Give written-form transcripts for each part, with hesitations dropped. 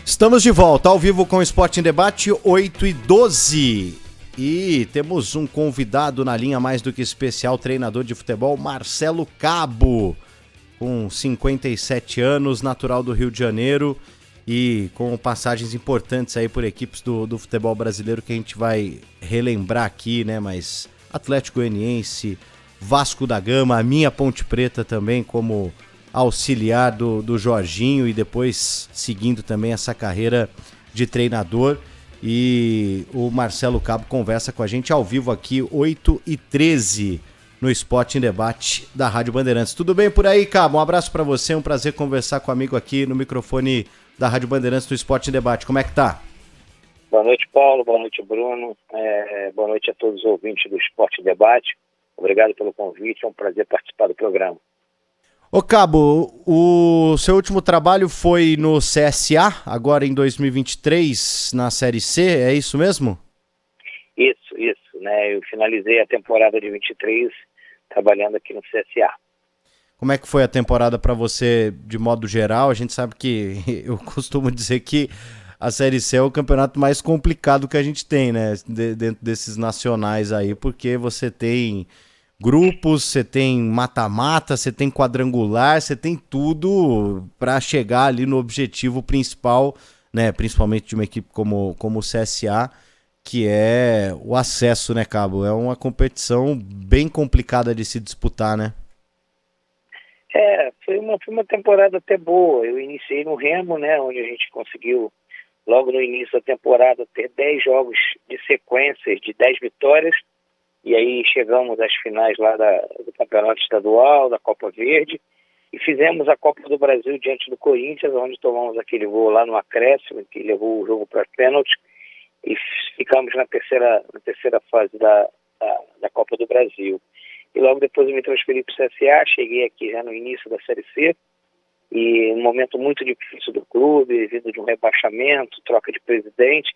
Estamos de volta, ao vivo com o Esporte em Debate, 8h12. E temos um convidado na linha mais do que especial, treinador de futebol, Marcelo Cabo, com 57 anos, natural do Rio de Janeiro e com passagens importantes aí por equipes do futebol brasileiro que a gente vai relembrar aqui, né? Mas Atlético Goianiense, Vasco da Gama, a minha Ponte Preta também como auxiliar do Jorginho e depois seguindo também essa carreira de treinador. E o Marcelo Cabo conversa com a gente ao vivo aqui, 8h13, no Esporte em Debate da Rádio Bandeirantes. Tudo bem por aí, Cabo? Um abraço para você, um prazer conversar com o amigo aqui no microfone da Rádio Bandeirantes do Esporte em Debate. Como é que tá? Boa noite, Paulo. Boa noite, Bruno. Boa noite a todos os ouvintes do Esporte em Debate. Obrigado pelo convite, é um prazer participar do programa. Ô Cabo, o seu último trabalho foi no CSA, agora em 2023, na Série C, é isso mesmo? Isso, né? Eu finalizei a temporada de 23 trabalhando aqui no CSA. Como é que foi a temporada para você, de modo geral? A gente sabe que, eu costumo dizer que a Série C é o campeonato mais complicado que a gente tem, né? Dentro desses nacionais aí, porque você tem grupos, você tem mata-mata, você tem quadrangular, você tem tudo para chegar ali no objetivo principal, né? Principalmente de uma equipe como o CSA, que é o acesso, né, Cabo? É uma competição bem complicada de se disputar, né? Foi uma temporada até boa. Eu iniciei no Remo, né? Onde a gente conseguiu, logo no início da temporada, ter 10 jogos de sequências de 10 vitórias. E aí chegamos às finais lá do Campeonato Estadual, da Copa Verde, e fizemos a Copa do Brasil diante do Corinthians, onde tomamos aquele gol lá no acréscimo, que levou o jogo para pênalti, e ficamos na terceira fase da Copa do Brasil. E logo depois eu me transferi para o CSA, cheguei aqui já no início da Série C, e um momento muito difícil do clube, vindo de um rebaixamento, troca de presidente,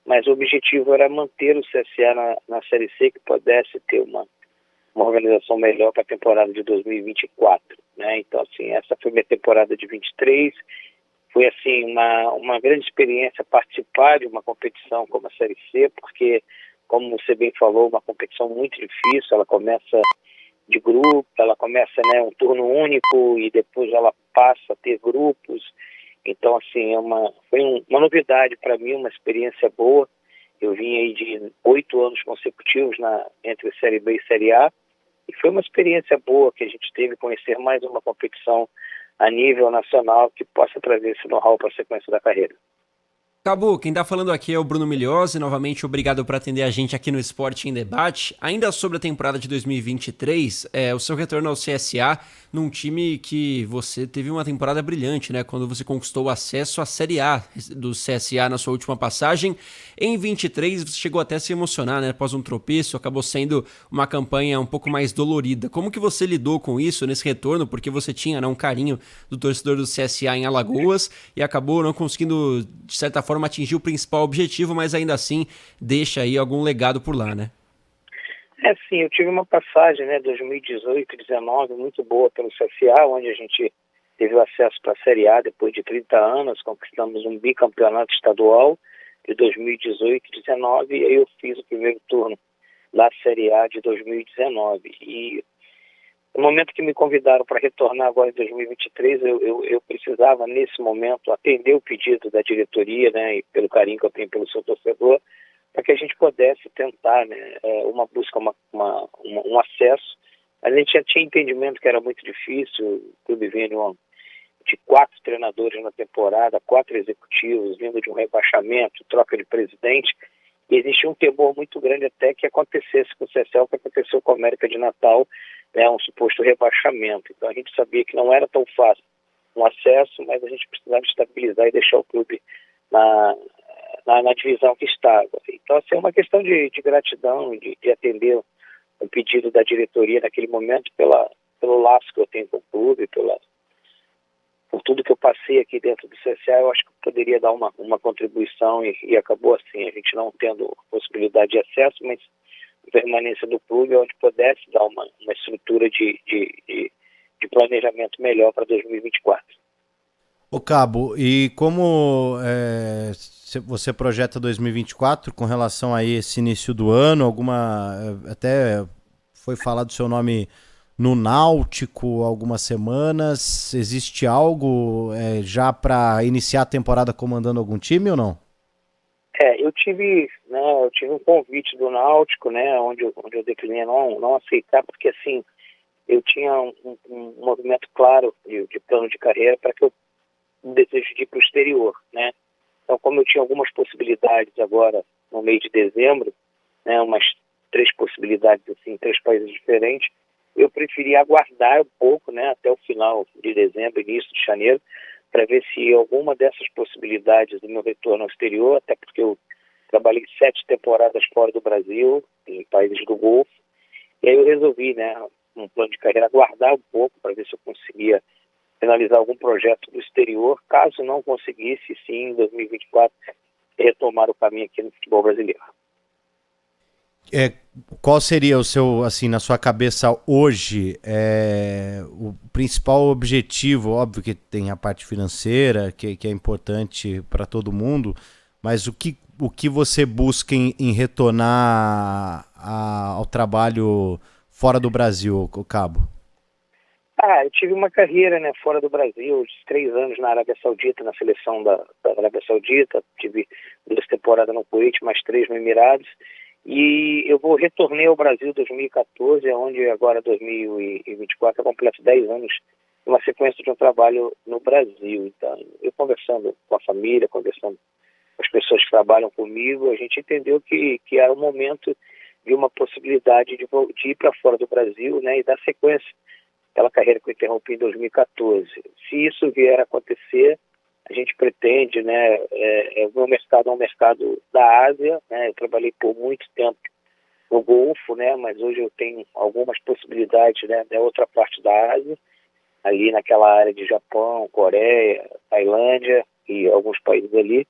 mas o objetivo era manter o CSA na Série C, que pudesse ter uma organização melhor para a temporada de 2024, né? Então, assim, essa foi minha temporada de 23, foi, assim, uma grande experiência participar de uma competição como a Série C, porque, como você bem falou, uma competição muito difícil, ela começa de grupo, ela começa, né, um turno único e depois ela passa a ter grupos. Então, assim, foi uma novidade para mim, uma experiência boa. Eu vim aí de 8 anos consecutivos entre Série B e Série A, e foi uma experiência boa que a gente teve, conhecer mais uma competição a nível nacional que possa trazer esse know-how para a sequência da carreira. Cabo, quem tá falando aqui é o Bruno Migliozzi, novamente obrigado por atender a gente aqui no Esporte em Debate. Ainda sobre a temporada de 2023, o seu retorno ao CSA, num time que você teve uma temporada brilhante, né? Quando você conquistou o acesso à Série A do CSA na sua última passagem. Em 23, você chegou até a se emocionar, né? Após um tropeço, acabou sendo uma campanha um pouco mais dolorida. Como que você lidou com isso nesse retorno? Porque você tinha, né, um carinho do torcedor do CSA em Alagoas e acabou não conseguindo, de certa forma, atingir o principal objetivo, mas ainda assim deixa aí algum legado por lá, né? Sim, eu tive uma passagem, né, 2018, 2019, muito boa pelo CSA, onde a gente teve o acesso para a Série A depois de 30 anos, conquistamos um bicampeonato estadual de 2018 e 2019, e aí eu fiz o primeiro turno da Série A de 2019. E no momento que me convidaram para retornar agora em 2023, eu precisava, nesse momento, atender o pedido da diretoria, né, e pelo carinho que eu tenho pelo seu torcedor, para que a gente pudesse tentar, né, uma busca, um acesso. A gente já tinha entendimento que era muito difícil, o clube vinha de 4 treinadores na temporada, 4 executivos, vindo de um rebaixamento, troca de presidente, e existia um temor muito grande até que acontecesse com o CSA, o que aconteceu com a América de Natal, né, um suposto rebaixamento. Então a gente sabia que não era tão fácil um acesso, mas a gente precisava estabilizar e deixar o clube na divisão que estava. Então, assim, é uma questão de gratidão, de atender o pedido da diretoria naquele momento, pelo laço que eu tenho com o clube, por tudo que eu passei aqui dentro do CSA. Eu acho que poderia dar uma contribuição e acabou assim, a gente não tendo possibilidade de acesso, mas permanência do clube onde pudesse dar uma estrutura de planejamento melhor para 2024. Ô Cabo, e como você projeta 2024 com relação a esse início do ano, até foi falado o seu nome no Náutico algumas semanas, existe algo já para iniciar a temporada comandando algum time ou não? Eu tive um convite do Náutico, né, onde eu declinei não aceitar, porque assim, eu tinha um movimento claro de plano de carreira para que eu desejo de ir para o exterior, né? Então, como eu tinha algumas possibilidades agora no mês de dezembro, né, umas 3 possibilidades assim, em 3 países diferentes, eu preferi aguardar um pouco, né, até o final de dezembro, início de janeiro, para ver se alguma dessas possibilidades do meu retorno ao exterior, até porque eu trabalhei 7 temporadas fora do Brasil, em países do Golfo, e aí eu resolvi, né, um plano de carreira, aguardar um pouco para ver se eu conseguia finalizar algum projeto do exterior, caso não conseguisse, sim, em 2024, retomar o caminho aqui no futebol brasileiro. Qual seria o seu, assim, na sua cabeça hoje, o principal objetivo? Óbvio que tem a parte financeira, que é importante para todo mundo, mas o que você busca em retornar ao trabalho fora do Brasil, Cabo? Eu tive uma carreira, né, fora do Brasil, de 3 anos na Arábia Saudita, na seleção da Arábia Saudita, tive 2 temporadas no Kuwait, mais 3 no Emirados, e eu retornei ao Brasil em 2014, onde agora 2024 eu completo 10 anos, uma sequência de um trabalho no Brasil. Então, eu conversando com a família, conversando com as pessoas que trabalham comigo, a gente entendeu que era o momento de uma possibilidade de ir para fora do Brasil, né, e dar sequência aquela carreira que eu interrompi em 2014. Se isso vier a acontecer, a gente pretende, né, o meu mercado é um mercado da Ásia, né, eu trabalhei por muito tempo no Golfo, né, mas hoje eu tenho algumas possibilidades, né, da outra parte da Ásia, ali naquela área de Japão, Coreia, Tailândia e alguns países ali.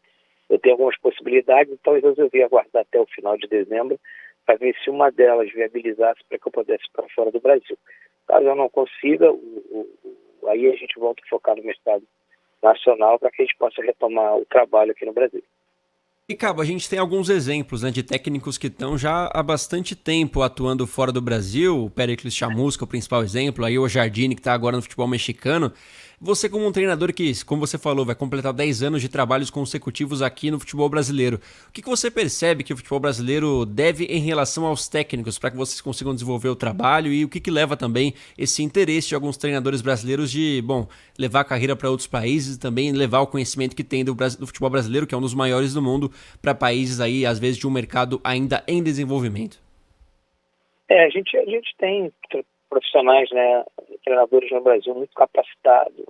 Eu tenho algumas possibilidades, então eu resolvi aguardar até o final de dezembro para ver se uma delas viabilizasse para que eu pudesse ir para fora do Brasil. Caso eu não consiga, aí a gente volta a focar no mercado nacional para que a gente possa retomar o trabalho aqui no Brasil. E, Cabo, a gente tem alguns exemplos, né, de técnicos que estão já há bastante tempo atuando fora do Brasil. O Péricles Chamusca, o principal exemplo, aí o Jardine, que está agora no futebol mexicano. Você, como um treinador que, como você falou, vai completar 10 anos de trabalhos consecutivos aqui no futebol brasileiro, o que você percebe que o futebol brasileiro deve em relação aos técnicos para que vocês consigam desenvolver o trabalho, e o que leva também esse interesse de alguns treinadores brasileiros de, levar a carreira para outros países e também levar o conhecimento que tem do futebol brasileiro, que é um dos maiores do mundo, para países aí, às vezes, de um mercado ainda em desenvolvimento? A gente tem profissionais, né, treinadores no Brasil muito capacitados.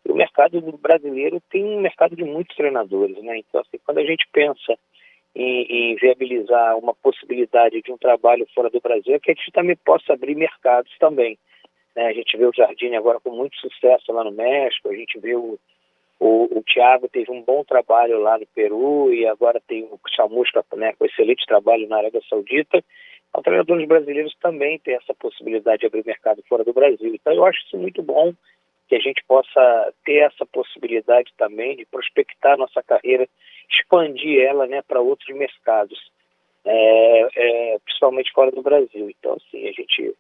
O mercado brasileiro tem um mercado de muitos treinadores, né? Então, assim, quando a gente pensa em viabilizar uma possibilidade de um trabalho fora do Brasil, é que a gente também possa abrir mercados também, né? A gente vê o Jardine agora com muito sucesso lá no México, a gente vê o Thiago teve um bom trabalho lá no Peru, e agora tem o Chamusca, né, com excelente trabalho na Arábia Saudita. Os treinadores brasileiros também têm essa possibilidade de abrir mercado fora do Brasil. Então eu acho isso muito bom, que a gente possa ter essa possibilidade também de prospectar nossa carreira, expandir ela, né, para outros mercados, principalmente fora do Brasil. Então, assim, a gente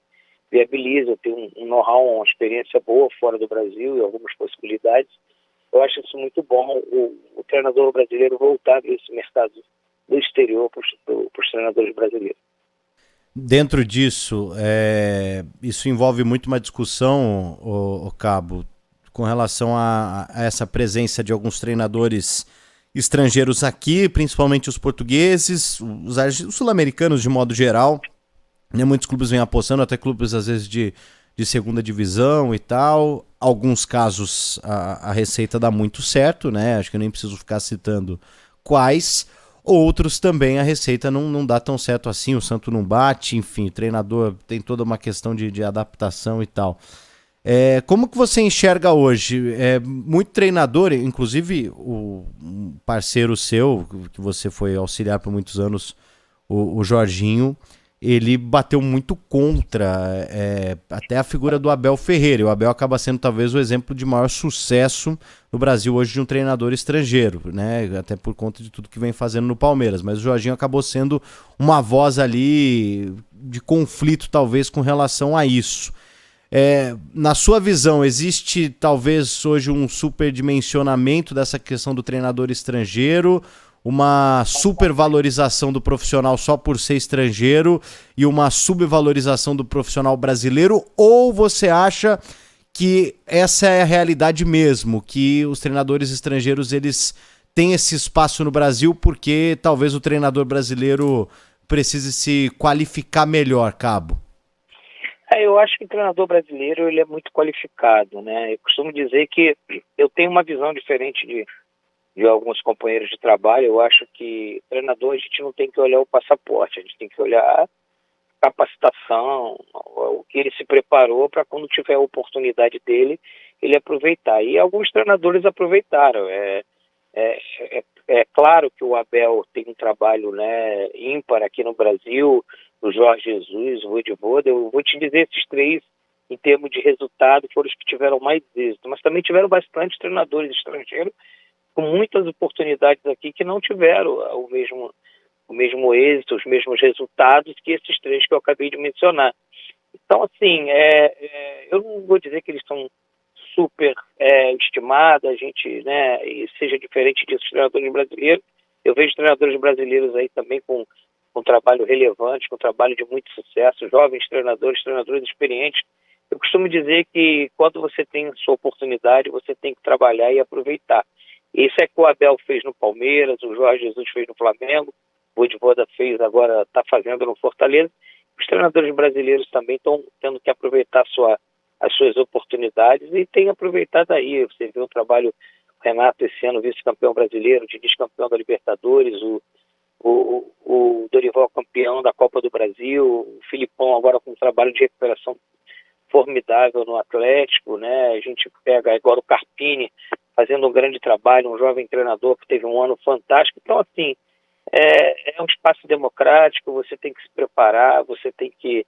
viabiliza, tem um know-how, uma experiência boa fora do Brasil e algumas possibilidades. Eu acho isso muito bom, o treinador brasileiro voltar a esse mercado do exterior para os treinadores brasileiros. Dentro disso, isso envolve muito uma discussão, o Cabo, com relação a essa presença de alguns treinadores estrangeiros aqui, principalmente os portugueses, os sul-americanos de modo geral, né? Muitos clubes vêm apostando, até clubes às vezes de segunda divisão e tal. Alguns casos a receita dá muito certo, né? Acho que eu nem preciso ficar citando quais. Outros também a receita não dá tão certo assim, o santo não bate, enfim, o treinador tem toda uma questão de adaptação e tal. Como que você enxerga hoje? Muito treinador, inclusive o parceiro seu, que você foi auxiliar por muitos anos, o Jorginho, ele bateu muito contra até a figura do Abel Ferreira. E o Abel acaba sendo talvez o exemplo de maior sucesso no Brasil hoje de um treinador estrangeiro, né? Até por conta de tudo que vem fazendo no Palmeiras. Mas o Jorginho acabou sendo uma voz ali de conflito, talvez, com relação a isso. Na sua visão, existe talvez hoje um superdimensionamento dessa questão do treinador estrangeiro, uma supervalorização do profissional só por ser estrangeiro e uma subvalorização do profissional brasileiro? Ou você acha que essa é a realidade mesmo, que os treinadores estrangeiros eles têm esse espaço no Brasil porque talvez o treinador brasileiro precise se qualificar melhor, Cabo? Eu acho que o treinador brasileiro ele é muito qualificado, né? Eu costumo dizer que eu tenho uma visão diferente de alguns companheiros de trabalho. Eu acho que treinador a gente não tem que olhar o passaporte, a gente tem que olhar a capacitação, o que ele se preparou para quando tiver a oportunidade dele, ele aproveitar. E alguns treinadores aproveitaram. É claro que o Abel tem um trabalho, né, ímpar aqui no Brasil, o Jorge Jesus, o Vojvoda. Eu vou te dizer, esses três, em termos de resultado, foram os que tiveram mais êxito, mas também tiveram bastante treinadores estrangeiros com muitas oportunidades aqui que não tiveram o mesmo êxito, os mesmos resultados que esses três que eu acabei de mencionar. Então, assim, eu não vou dizer que eles são super estimados, a gente, né, e seja diferente disso, treinadores brasileiros. Eu vejo treinadores brasileiros aí também com trabalho relevante, com trabalho de muito sucesso, jovens treinadores experientes. Eu costumo dizer que quando você tem sua oportunidade, você tem que trabalhar e aproveitar. Isso é que o Abel fez no Palmeiras, o Jorge Jesus fez no Flamengo, o Vojvoda fez agora, está fazendo no Fortaleza. Os treinadores brasileiros também estão tendo que aproveitar as suas oportunidades e têm aproveitado aí. Você viu o trabalho do Renato esse ano, vice-campeão brasileiro, Diniz campeão da Libertadores, o Dorival campeão da Copa do Brasil, o Filipão agora com um trabalho de recuperação formidável no Atlético, né? A gente pega agora o Carpini fazendo um grande trabalho, um jovem treinador que teve um ano fantástico. Então, assim, é um espaço democrático, você tem que se preparar, você tem que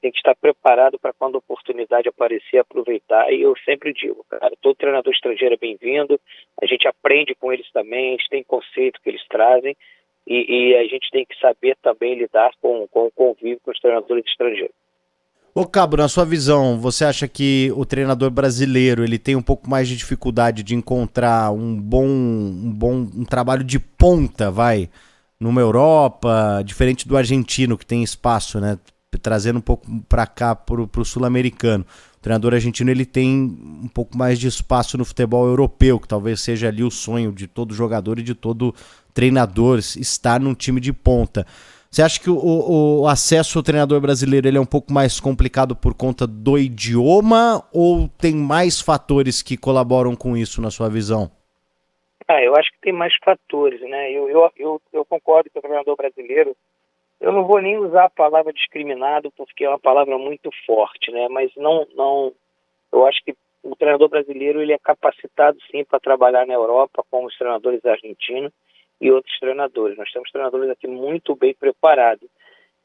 estar preparado para quando a oportunidade aparecer, aproveitar. E eu sempre digo, cara, todo treinador estrangeiro é bem-vindo, a gente aprende com eles também, a gente tem conceito que eles trazem e a gente tem que saber também lidar com o convívio com os treinadores estrangeiros. Ô Cabo, na sua visão, você acha que o treinador brasileiro ele tem um pouco mais de dificuldade de encontrar um trabalho de ponta, numa Europa, diferente do argentino que tem espaço, né? Trazendo um pouco para cá pro sul-americano. O treinador argentino ele tem um pouco mais de espaço no futebol europeu, que talvez seja ali o sonho de todo jogador e de todo treinador estar num time de ponta. Você acha que o acesso ao treinador brasileiro ele é um pouco mais complicado por conta do idioma ou tem mais fatores que colaboram com isso na sua visão? Eu acho que tem mais fatores, né? Eu concordo que o treinador brasileiro, eu não vou nem usar a palavra discriminado porque é uma palavra muito forte, né? Mas eu acho que o treinador brasileiro ele é capacitado sim para trabalhar na Europa como os treinadores argentinos e outros treinadores. Nós temos treinadores aqui muito bem preparados.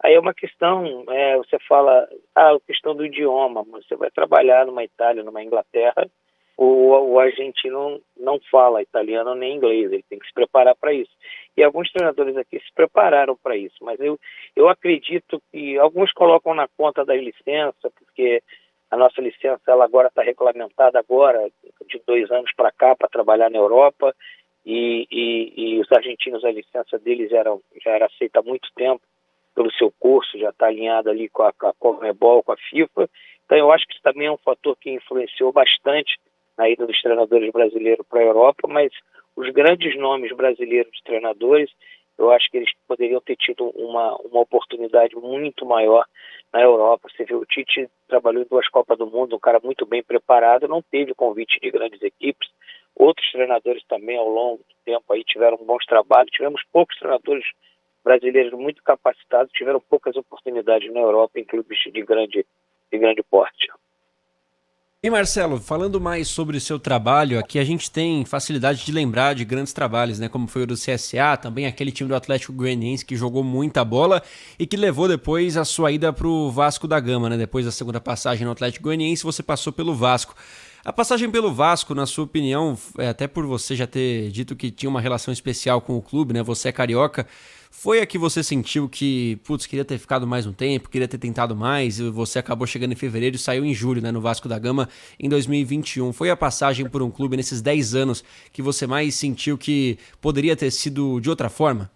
Aí é uma questão, você fala, a questão do idioma, você vai trabalhar numa Itália, numa Inglaterra, o argentino não fala italiano nem inglês, ele tem que se preparar para isso. E alguns treinadores aqui se prepararam para isso, mas eu acredito que alguns colocam na conta da licença, porque a nossa licença ela agora está regulamentada agora, de 2 anos para cá, para trabalhar na Europa, e os argentinos, a licença deles já era aceita há muito tempo pelo seu curso, já está alinhado ali com a Conmebol, com a FIFA. Então eu acho que isso também é um fator que influenciou bastante na ida dos treinadores brasileiros para a Europa, mas os grandes nomes brasileiros de treinadores, eu acho que eles poderiam ter tido uma oportunidade muito maior na Europa. Você viu, o Tite trabalhou em 2 Copas do Mundo, um cara muito bem preparado, não teve convite de grandes equipes. Outros treinadores também, ao longo do tempo, aí tiveram bons trabalhos. Tivemos poucos treinadores brasileiros muito capacitados, tiveram poucas oportunidades na Europa em clubes de grande porte. E Marcelo, falando mais sobre o seu trabalho, aqui a gente tem facilidade de lembrar de grandes trabalhos, né? Como foi o do CSA, também aquele time do Atlético Goianiense que jogou muita bola e que levou depois a sua ida para o Vasco da Gama, né? Depois da segunda passagem no Atlético Goianiense, você passou pelo Vasco. A passagem pelo Vasco, na sua opinião, até por você já ter dito que tinha uma relação especial com o clube, né? Você é carioca. Foi a que você sentiu que, putz, queria ter ficado mais um tempo, queria ter tentado mais, e você acabou chegando em fevereiro e saiu em julho, né, no Vasco da Gama em 2021. Foi a passagem por um clube nesses 10 anos que você mais sentiu que poderia ter sido de outra forma?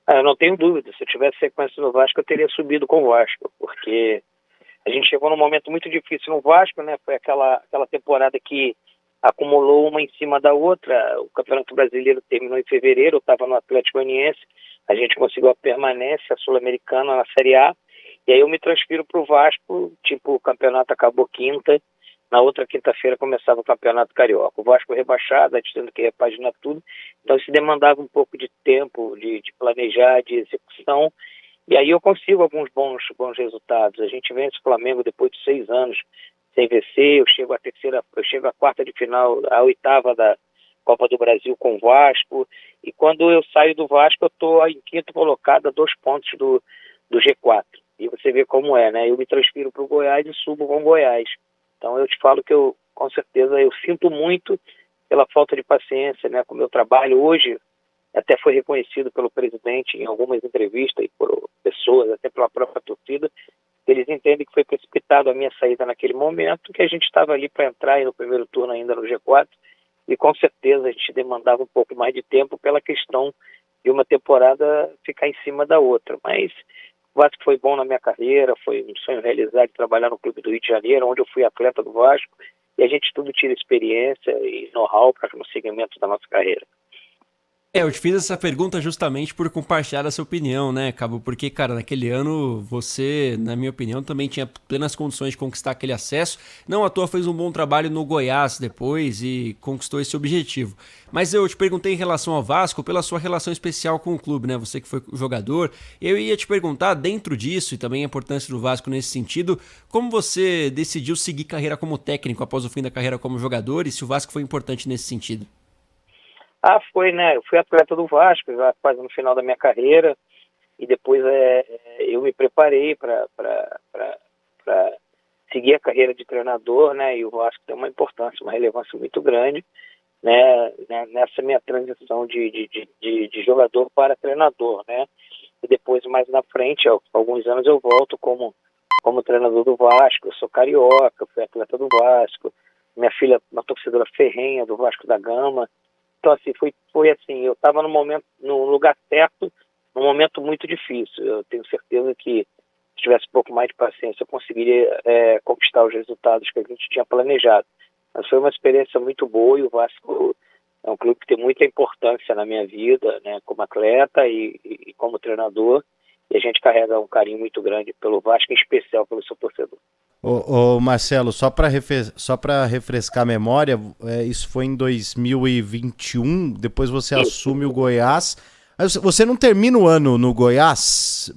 Eu não tenho dúvida, se eu tivesse sequência no Vasco, eu teria subido com o Vasco, porque a gente chegou num momento muito difícil no Vasco, né? Foi aquela temporada que acumulou uma em cima da outra. O Campeonato Brasileiro terminou em fevereiro, eu estava no Atlético Goianiense, a gente conseguiu a permanência sul-americana na Série A, e aí eu me transfiro para o Vasco, tipo, o campeonato acabou quinta, na outra quinta-feira começava o Campeonato Carioca. O Vasco rebaixado, a gente tendo que repaginar tudo, então isso demandava um pouco de tempo, de planejar, de execução, e aí eu consigo alguns bons resultados. A gente vence o Flamengo depois de 6 anos sem vencer, eu chego à quarta de final, à oitava da Copa do Brasil com o Vasco, e quando eu saio do Vasco eu estou em quinto colocado a 2 pontos do G4. E você vê como é, né? Eu me transfiro para o Goiás e subo com o Goiás. Então eu te falo que eu, com certeza, eu sinto muito pela falta de paciência, né, com o meu trabalho. Hoje até foi reconhecido pelo presidente em algumas entrevistas e por pessoas, até pela própria torcida. Eles entendem que foi precipitado a minha saída naquele momento, que a gente estava ali para entrar aí no primeiro turno ainda no G4, e com certeza a gente demandava um pouco mais de tempo pela questão de uma temporada ficar em cima da outra. Mas o Vasco foi bom na minha carreira, foi um sonho realizado de trabalhar no Clube do Rio de Janeiro, onde eu fui atleta do Vasco, e a gente tudo tira experiência e know-how para no segmento da nossa carreira. Eu te fiz essa pergunta justamente por compartilhar a sua opinião, né, Cabo? Porque, cara, naquele ano você, na minha opinião, também tinha plenas condições de conquistar aquele acesso. Não à toa fez um bom trabalho no Goiás depois e conquistou esse objetivo. Mas eu te perguntei em relação ao Vasco pela sua relação especial com o clube, né? Você que foi jogador. Eu ia te perguntar, dentro disso, e também a importância do Vasco nesse sentido, como você decidiu seguir carreira como técnico após o fim da carreira como jogador e se o Vasco foi importante nesse sentido? Foi, né? Eu fui atleta do Vasco, já quase no final da minha carreira, e depois eu me preparei para seguir a carreira de treinador, né? E o Vasco tem uma importância, uma relevância muito grande, né? Nessa minha transição de jogador para treinador, né? E depois, mais na frente, alguns anos eu volto como treinador do Vasco. Eu sou carioca, fui atleta do Vasco, minha filha uma torcedora ferrenha do Vasco da Gama. Então, assim, foi assim, eu estava no lugar certo, num momento muito difícil. Eu tenho certeza que se tivesse um pouco mais de paciência, eu conseguiria conquistar os resultados que a gente tinha planejado. Mas foi uma experiência muito boa e o Vasco é um clube que tem muita importância na minha vida, né, como atleta e como treinador. E a gente carrega um carinho muito grande pelo Vasco, em especial pelo seu torcedor. Ô Marcelo, só para refrescar a memória, isso foi em 2021, depois você assume o Goiás. Você não termina o ano no Goiás?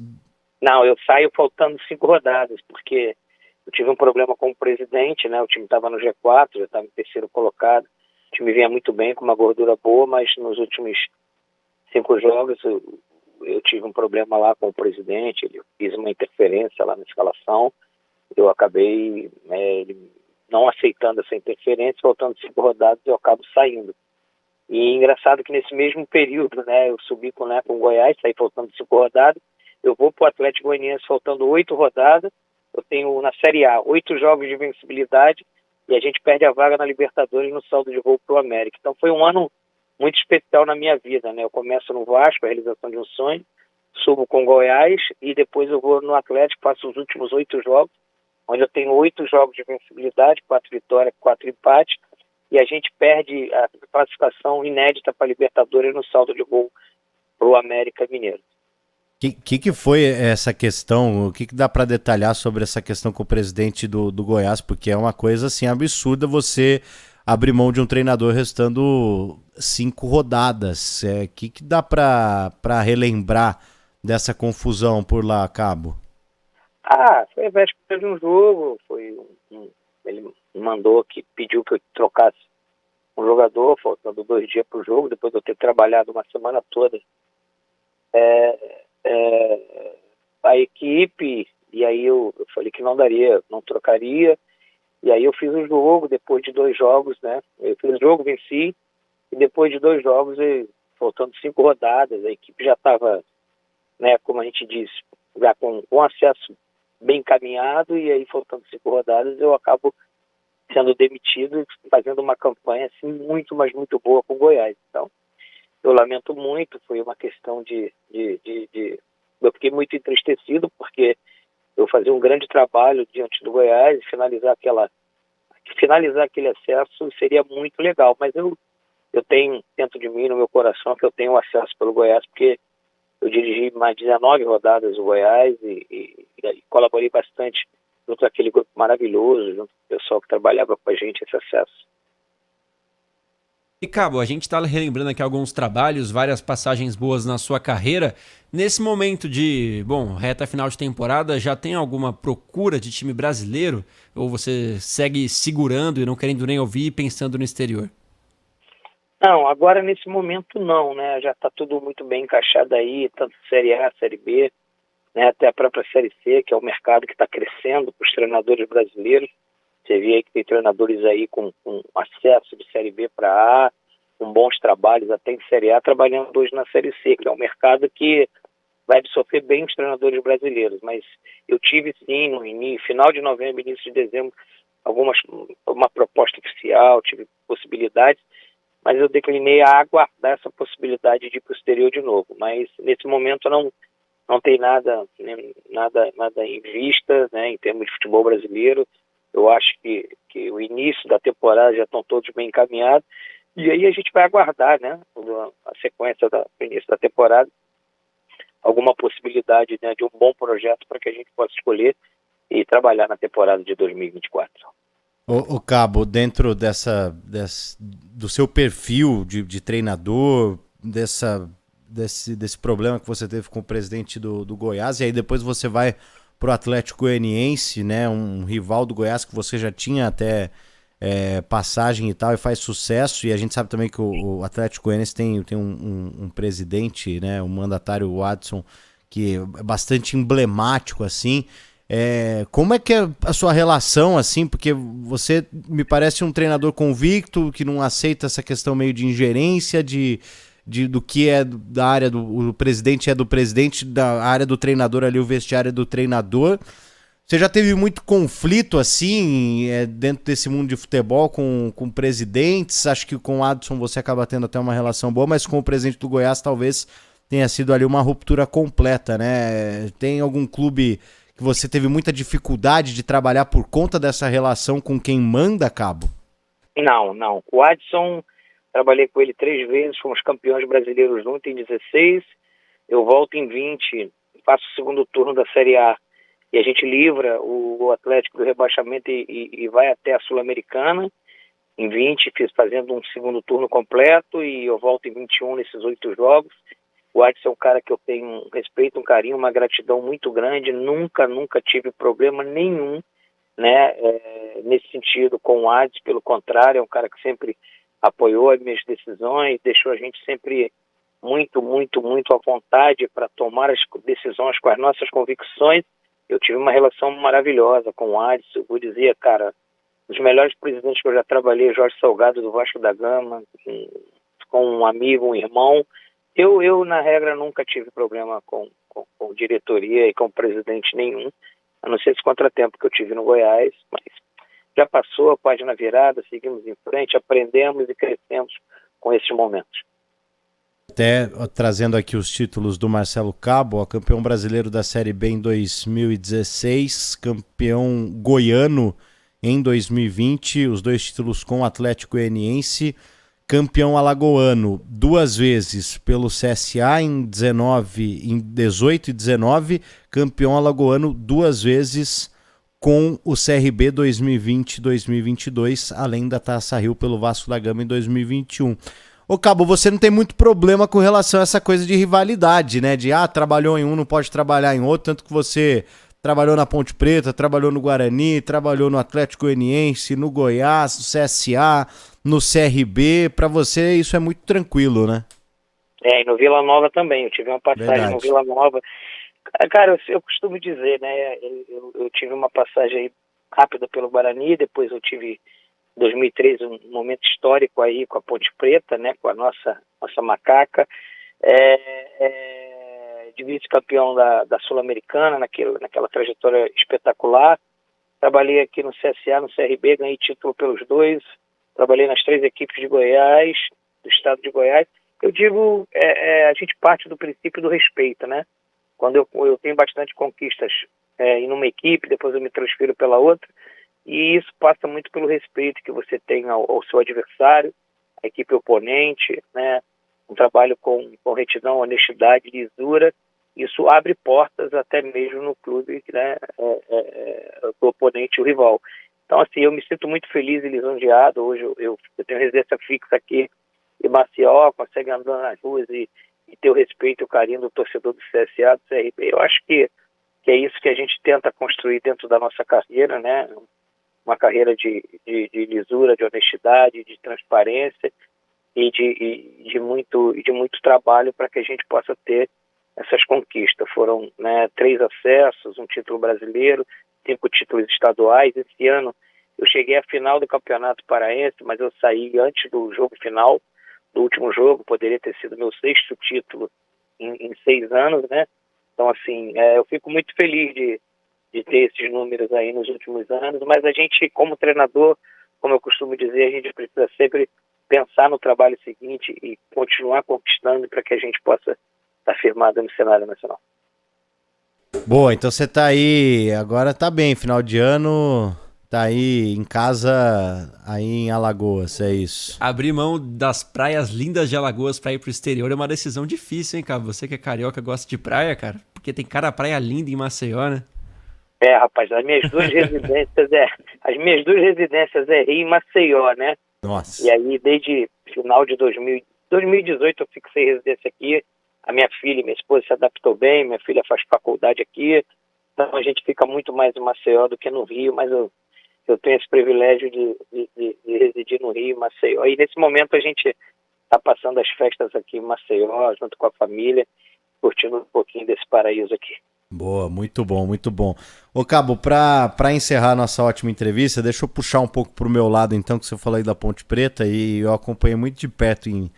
Não, eu saio faltando 5 rodadas, porque eu tive um problema com o presidente, né? O time estava no G4, já estava em terceiro colocado. O time vinha muito bem, com uma gordura boa, mas nos últimos 5 jogos eu tive um problema lá com o presidente, ele fez uma interferência lá na escalação. Eu acabei não aceitando essa interferência, faltando 5 rodadas eu acabo saindo. E engraçado que nesse mesmo período, né, eu subi com o Goiás, saí faltando 5 rodadas, eu vou para o Atlético Goianiense faltando 8 rodadas, eu tenho na Série A 8 jogos de invencibilidade e a gente perde a vaga na Libertadores no saldo de gol para o América. Então foi um ano muito especial na minha vida, né? Eu começo no Vasco, a realização de um sonho, subo com o Goiás e depois eu vou no Atlético, faço os últimos 8 jogos, onde eu tenho 8 jogos de vencibilidade, 4 vitórias, 4 empates, e a gente perde a classificação inédita para a Libertadores no saldo de gol para o América Mineiro. Que foi essa questão? O que dá para detalhar sobre essa questão com o presidente do Goiás? Porque é uma coisa assim absurda você abrir mão de um treinador restando 5 rodadas. Que dá para relembrar dessa confusão por lá, Cabo? Foi a véspera de um jogo, ele mandou, que pediu que eu trocasse um jogador, faltando 2 dias para o jogo, depois de eu ter trabalhado uma semana toda a equipe, e aí eu falei que não daria, não trocaria, e aí eu fiz o jogo, depois de 2 jogos, né? Eu fiz o jogo, venci, e depois de 2 jogos, faltando 5 rodadas, a equipe já estava, né, como a gente diz, já com acesso bem encaminhado, e aí faltando 5 rodadas eu acabo sendo demitido e fazendo uma campanha assim muito, mas muito boa com o Goiás. Então, eu lamento muito, foi uma questão eu fiquei muito entristecido porque eu fazia um grande trabalho diante do Goiás e finalizar aquele acesso seria muito legal, mas eu tenho dentro de mim, no meu coração, que eu tenho acesso pelo Goiás, porque eu dirigi mais 19 rodadas do Goiás e colaborei bastante junto àquele grupo maravilhoso, junto com o pessoal que trabalhava com a gente, esse acesso. E, Cabo, a gente está relembrando aqui alguns trabalhos, várias passagens boas na sua carreira. Nesse momento de, reta final de temporada, já tem alguma procura de time brasileiro? Ou você segue segurando e não querendo nem ouvir e pensando no exterior? Não, agora nesse momento não, né? Já está tudo muito bem encaixado aí, tanto Série A, Série B, né? Até a própria Série C, que é o mercado que está crescendo para os treinadores brasileiros. Você vê aí que tem treinadores aí com acesso de Série B para A, com bons trabalhos até em Série A, trabalhando hoje na Série C, que é um mercado que vai absorver bem os treinadores brasileiros. Mas eu tive sim, no final de novembro, início de dezembro, uma proposta oficial, tive possibilidades, mas eu declinei a aguardar essa possibilidade de ir para o exterior de novo. Mas nesse momento não tem nada em vista, né, em termos de futebol brasileiro. Eu acho que o início da temporada já estão todos bem encaminhados, e aí a gente vai aguardar, né, a sequência do início da temporada, alguma possibilidade, né, de um bom projeto para que a gente possa escolher e trabalhar na temporada de 2024. O Cabo, dentro do seu perfil de treinador, desse problema que você teve com o presidente do Goiás, e aí depois você vai pro Atlético Goianiense, né, um rival do Goiás que você já tinha até passagem e tal, e faz sucesso, e a gente sabe também que o Atlético Goianiense tem um presidente, né, um mandatário, o Adson, que é bastante emblemático, assim. Como é que é a sua relação, assim, porque você me parece um treinador convicto, que não aceita essa questão meio de ingerência, do que é da área do presidente, do presidente, da área do treinador ali, o vestiário é do treinador. Você já teve muito conflito, assim, dentro desse mundo de futebol com presidentes? Acho que com o Adson você acaba tendo até uma relação boa, mas com o presidente do Goiás talvez tenha sido ali uma ruptura completa, né? Tem algum clube que você teve muita dificuldade de trabalhar por conta dessa relação com quem manda, Cabo? Não. O Adson, trabalhei com ele 3 vezes, fomos campeões brasileiros juntos em 16, eu volto em 20, faço o segundo turno da Série A, e a gente livra o Atlético do rebaixamento e vai até a Sul-Americana. Em 20, fazendo um segundo turno completo, e eu volto em 21 nesses 8 jogos. O Adson é um cara que eu tenho um respeito, um carinho, uma gratidão muito grande. Nunca tive problema nenhum, né, nesse sentido com o Adson. Pelo contrário, é um cara que sempre apoiou as minhas decisões, deixou a gente sempre muito à vontade para tomar as decisões com as nossas convicções. Eu tive uma relação maravilhosa com o Adson. Eu vou dizer, cara, os melhores presidentes que eu já trabalhei, Jorge Salgado do Vasco da Gama, com um amigo, um irmão. Eu na regra, nunca tive problema com diretoria e com presidente nenhum, a não ser esse contratempo que eu tive no Goiás, mas já passou, a página virada, seguimos em frente, aprendemos e crescemos com esses momentos. Até trazendo aqui os títulos do Marcelo Cabo, campeão brasileiro da Série B em 2016, campeão goiano em 2020, os 2 títulos com o Atlético Goianiense, campeão alagoano 2 vezes pelo CSA em 18 e 19, campeão alagoano 2 vezes com o CRB 2020 e 2022, além da Taça Rio pelo Vasco da Gama em 2021. Ô Cabo, você não tem muito problema com relação a essa coisa de rivalidade, né? De trabalhou em um, não pode trabalhar em outro, tanto que você trabalhou na Ponte Preta, trabalhou no Guarani, trabalhou no Atlético Goianiense, no Goiás, no CSA, no CRB. Para você isso é muito tranquilo, né? E no Vila Nova também, eu tive uma passagem no Vila Nova. Cara, eu costumo dizer, né, eu tive uma passagem aí rápida pelo Guarani, depois eu tive em 2013 um momento histórico aí com a Ponte Preta, né, com a nossa macaca, de vice-campeão da Sul-Americana, naquela trajetória espetacular. Trabalhei aqui no CSA, no CRB, ganhei título pelos dois, trabalhei nas 3 equipes de Goiás, do estado de Goiás. Eu digo, a gente parte do princípio do respeito, né? Quando eu tenho bastante conquistas em uma equipe, depois eu me transfiro pela outra, e isso passa muito pelo respeito que você tem ao seu adversário, a equipe oponente, né? Um trabalho com retidão, honestidade, lisura. Isso abre portas até mesmo no clube, né? Do oponente, o rival. Então, assim, eu me sinto muito feliz e lisonjeado. Hoje eu tenho residência fixa aqui em Maceió, consegue andar nas ruas e ter o respeito e o carinho do torcedor do CSA, do CRB. Eu acho que é isso que a gente tenta construir dentro da nossa carreira, né? Uma carreira de lisura, de honestidade, de transparência e de muito trabalho para que a gente possa ter essas conquistas. Foram, né, 3 acessos, um título brasileiro, 5 títulos estaduais. Esse ano eu cheguei à final do Campeonato Paraense, mas eu saí antes do jogo final, do último jogo. Poderia ter sido meu 6º título em 6 anos, né? Então, assim, eu fico muito feliz de ter esses números aí nos últimos anos, mas a gente, como treinador, como eu costumo dizer, a gente precisa sempre pensar no trabalho seguinte e continuar conquistando para que a gente possa estar firmado no cenário nacional. Boa, então você tá aí, agora tá bem, final de ano, tá aí em casa, aí em Alagoas, é isso. Abrir mão das praias lindas de Alagoas pra ir pro exterior é uma decisão difícil, hein, cara? Você que é carioca, gosta de praia, cara? Porque tem cada praia linda em Maceió, né? Rapaz, as minhas duas residências é Rio e Maceió, né? Nossa. E aí, desde final de 2018, eu fixei residência aqui. A minha filha e minha esposa se adaptou bem, minha filha faz faculdade aqui, então a gente fica muito mais em Maceió do que no Rio, mas eu tenho esse privilégio de residir no Rio e Maceió. E nesse momento a gente está passando as festas aqui em Maceió, junto com a família, curtindo um pouquinho desse paraíso aqui. Boa, muito bom, muito bom. Ô Cabo, pra encerrar nossa ótima entrevista, deixa eu puxar um pouco pro meu lado então, que você falou aí da Ponte Preta, e eu acompanhei muito de perto em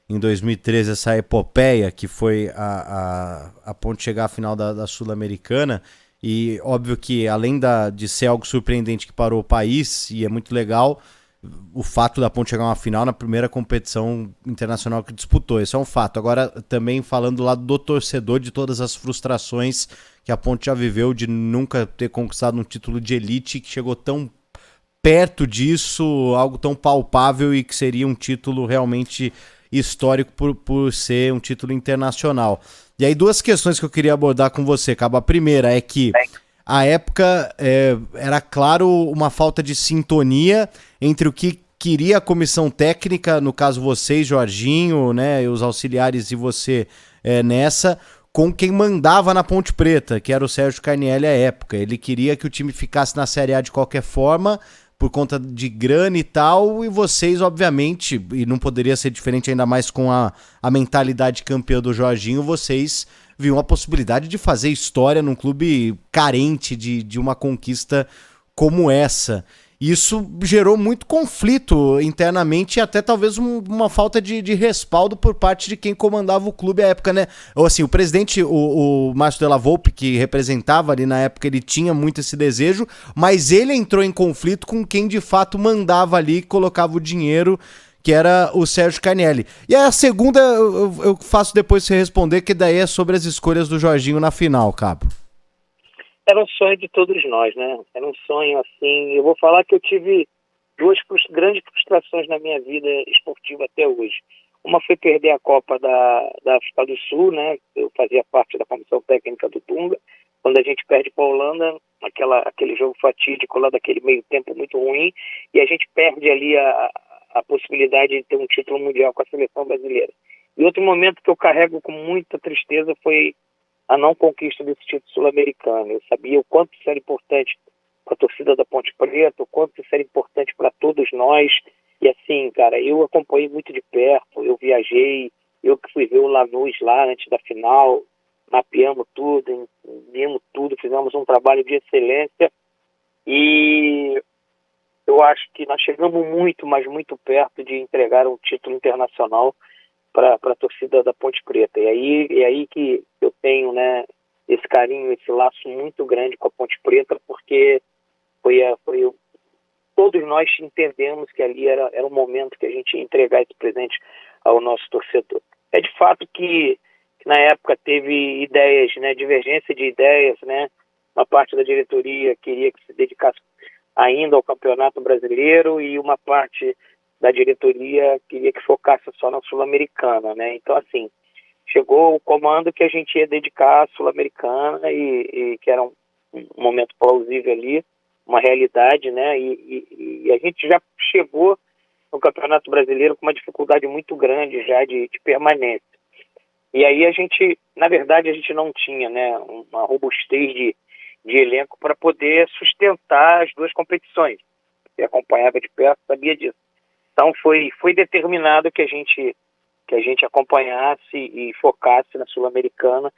2013 essa epopeia que foi a Ponte chegar à final da Sul-Americana, e óbvio que além de ser algo surpreendente que parou o país, e é muito legal o fato da Ponte chegar a uma final na primeira competição internacional que disputou, esse é um fato. Agora também falando do lado do torcedor, de todas as frustrações que a Ponte já viveu de nunca ter conquistado um título de elite, que chegou tão perto disso, algo tão palpável, e que seria um título realmente histórico por ser um título internacional. E aí 2 questões que eu queria abordar com você, Cabo. A primeira é que a época era claro uma falta de sintonia entre o que queria a comissão técnica, no caso vocês, Jorginho, né, e os auxiliares, e você nessa, com quem mandava na Ponte Preta, que era o Sérgio Carnielli à época. Ele queria que o time ficasse na Série A de qualquer forma, por conta de grana e tal, e vocês, obviamente, e não poderia ser diferente ainda mais com a mentalidade campeã do Jorginho, vocês viam a possibilidade de fazer história num clube carente de uma conquista como essa. Isso gerou muito conflito internamente e até talvez uma falta de respaldo por parte de quem comandava o clube à época, né? Ou assim, o presidente, o Márcio Della Volpe, que representava ali na época, ele tinha muito esse desejo, mas ele entrou em conflito com quem de fato mandava ali, colocava o dinheiro, que era o Sérgio Carnielli. E a segunda eu faço depois você responder, que daí é sobre as escolhas do Jorginho na final, Cabo. Era um sonho de todos nós, né? Era um sonho, assim... Eu vou falar que eu tive 2 grandes frustrações na minha vida esportiva até hoje. Uma foi perder a Copa da África do Sul, né? Eu fazia parte da comissão técnica do Dunga. Quando a gente perde para a Holanda, aquele jogo fatídico lá daquele meio tempo muito ruim, e a gente perde ali a possibilidade de ter um título mundial com a seleção brasileira. E outro momento que eu carrego com muita tristeza foi a não conquista desse título sul-americano. Eu sabia o quanto isso era importante para a torcida da Ponte Preta, o quanto isso era importante para todos nós. E assim, cara, eu acompanhei muito de perto, eu viajei, eu que fui ver o Lanús lá antes da final, mapeamos tudo, vimos tudo, fizemos um trabalho de excelência e eu acho que nós chegamos muito, mas muito perto de entregar um título internacional para a torcida da Ponte Preta. E aí que eu tenho, né, esse carinho, esse laço muito grande com a Ponte Preta, porque todos nós entendemos que ali era o momento que a gente ia entregar esse presente ao nosso torcedor. É de fato que na época teve ideias, né, divergência de ideias, né, uma parte da diretoria queria que se dedicasse ainda ao Campeonato Brasileiro e uma parte da diretoria queria que focasse só na Sul-Americana, né? Então, assim, chegou o comando que a gente ia dedicar à Sul-Americana e que era um momento plausível ali, uma realidade, né? E a gente já chegou no Campeonato Brasileiro com uma dificuldade muito grande já de permanência. E aí a gente, na verdade, a gente não tinha, né, uma robustez de elenco para poder sustentar as duas competições. Você acompanhava de perto, sabia disso. Então foi determinado que a gente acompanhasse e focasse na Sul-Americana,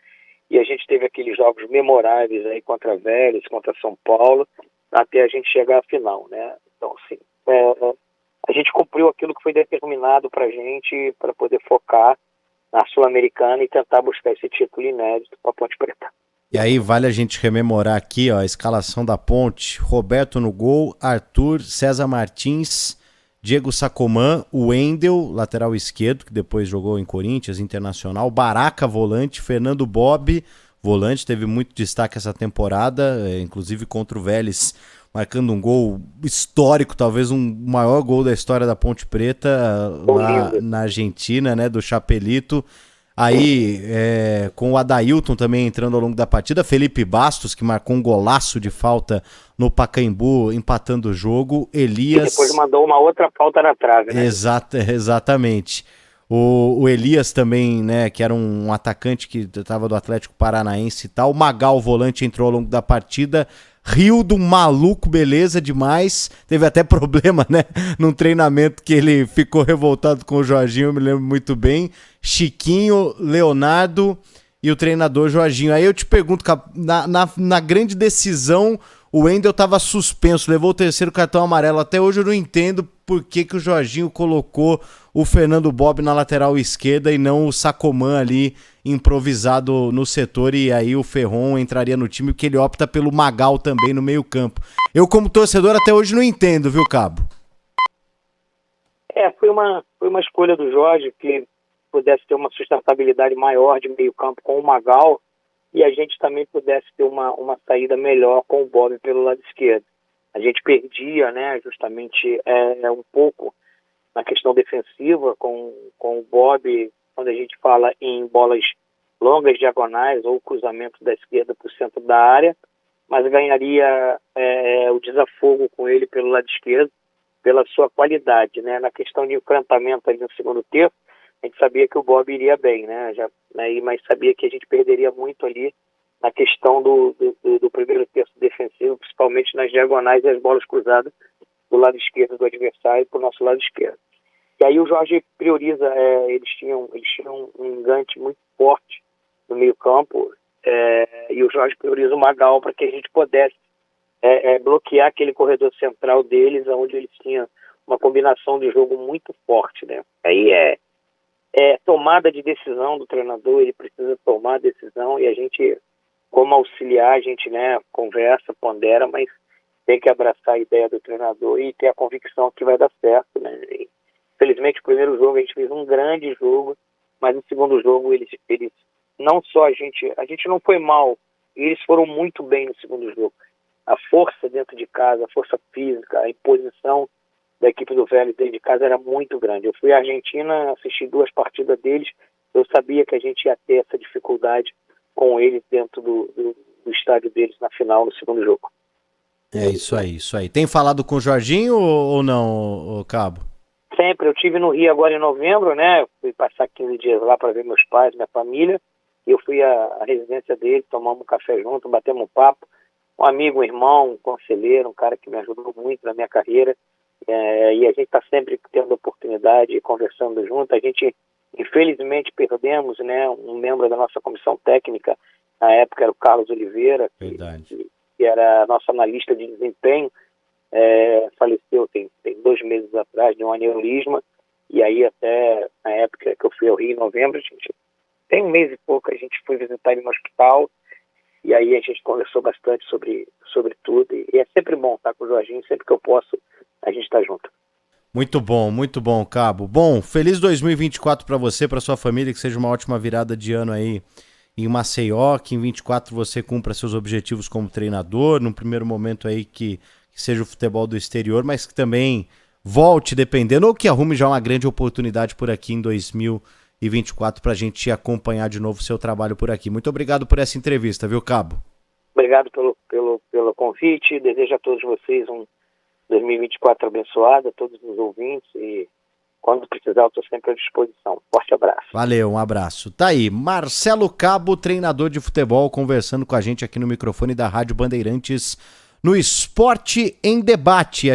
e a gente teve aqueles jogos memoráveis aí contra Vélez, contra São Paulo, até a gente chegar à final, né? Então, assim, a gente cumpriu aquilo que foi determinado para a gente, para poder focar na Sul-Americana e tentar buscar esse título inédito para a Ponte Preta. E aí vale a gente rememorar aqui, ó, a escalação da Ponte: Roberto no gol, Arthur, César Martins, Diego Sacomã, Wendel, lateral esquerdo, que depois jogou em Corinthians, Internacional, Baraca, volante, Fernando Bob, volante, teve muito destaque essa temporada, inclusive contra o Vélez, marcando um gol histórico, talvez um maior gol da história da Ponte Preta, lá na Argentina, né, do Chapelito. Aí, com o Adailton também entrando ao longo da partida, Felipe Bastos, que marcou um golaço de falta no Pacaembu, empatando o jogo, Elias... E depois mandou uma outra falta na trave, né? Exatamente. O Elias também, né, que era um atacante que estava do Atlético Paranaense e tal. O Magal, volante, entrou ao longo da partida. Rildo, maluco, beleza demais. Teve até problema, né, num treinamento que ele ficou revoltado com o Jorginho, eu me lembro muito bem. Chiquinho, Leonardo e o treinador Jorginho. Aí eu te pergunto, na grande decisão, o Wendel estava suspenso, levou o terceiro cartão amarelo. Até hoje eu não entendo por que o Jorginho colocou o Fernando Bob na lateral esquerda e não o Sacomã ali improvisado no setor, e aí o Ferron entraria no time, porque ele opta pelo Magal também no meio campo. Eu, como torcedor, até hoje não entendo, viu, Cabo? Foi uma escolha do Jorge que pudesse ter uma sustentabilidade maior de meio campo com o Magal e a gente também pudesse ter uma saída melhor com o Bob pelo lado esquerdo. A gente perdia, né, justamente um pouco na questão defensiva com o Bob, quando a gente fala em bolas longas, diagonais ou cruzamento da esquerda para o centro da área, mas ganharia o desafogo com ele pelo lado esquerdo, pela sua qualidade, né? Na questão de enfrentamento ali no segundo tempo, a gente sabia que o Bob iria bem, né? Mas sabia que a gente perderia muito ali na questão do primeiro terço defensivo, principalmente nas diagonais e as bolas cruzadas do lado esquerdo do adversário para o nosso lado esquerdo. E aí o Jorge prioriza, eles tinham um engante muito forte no meio campo, e o Jorge prioriza o Magal para que a gente pudesse bloquear aquele corredor central deles, onde eles tinham uma combinação de jogo muito forte, né? Aí tomada de decisão do treinador, ele precisa tomar a decisão e a gente, como auxiliar, a gente, né, conversa, pondera, mas tem que abraçar a ideia do treinador e ter a convicção que vai dar certo, né? E, infelizmente, o primeiro jogo a gente fez um grande jogo, mas no segundo jogo eles não só a gente não foi mal, eles foram muito bem no segundo jogo. A força dentro de casa, a força física, a imposição da equipe do Vélez dentro de casa era muito grande. Eu fui à Argentina, assisti 2 partidas deles, eu sabia que a gente ia ter essa dificuldade com eles dentro do estádio deles na final, no segundo jogo. Isso aí. Tem falado com o Jorginho ou não, Cabo? Sempre. Eu estive no Rio agora em novembro, né? Fui passar 15 dias lá para ver meus pais, minha família, e eu fui à residência dele, tomamos um café junto, batemos um papo. Um amigo, um irmão, um conselheiro, um cara que me ajudou muito na minha carreira, e a gente está sempre tendo oportunidade e conversando junto. A gente, infelizmente, perdemos, né, um membro da nossa comissão técnica, na época era o Carlos Oliveira, que era nosso analista de desempenho, faleceu tem 2 meses atrás de um aneurisma, e aí até na época que eu fui ao Rio em novembro, a gente, tem 1 mês e pouco, a gente foi visitar ele no hospital, e aí a gente conversou bastante sobre tudo, e é sempre bom estar com o Jorginho, sempre que eu posso, a gente está junto. Muito bom, Cabo. Bom, feliz 2024 para você, para sua família, que seja uma ótima virada de ano aí em Maceió, que em 24 você cumpra seus objetivos como treinador, num primeiro momento aí que seja o futebol do exterior, mas que também volte dependendo, ou que arrume já uma grande oportunidade por aqui em 2024 para a gente acompanhar de novo o seu trabalho por aqui. Muito obrigado por essa entrevista, viu, Cabo? Obrigado pelo convite, desejo a todos vocês um 2024 abençoado, a todos os ouvintes, e quando precisar eu estou sempre à disposição. Forte abraço. Valeu, um abraço. Tá aí, Marcelo Cabo, treinador de futebol, conversando com a gente aqui no microfone da Rádio Bandeirantes no Esporte em Debate.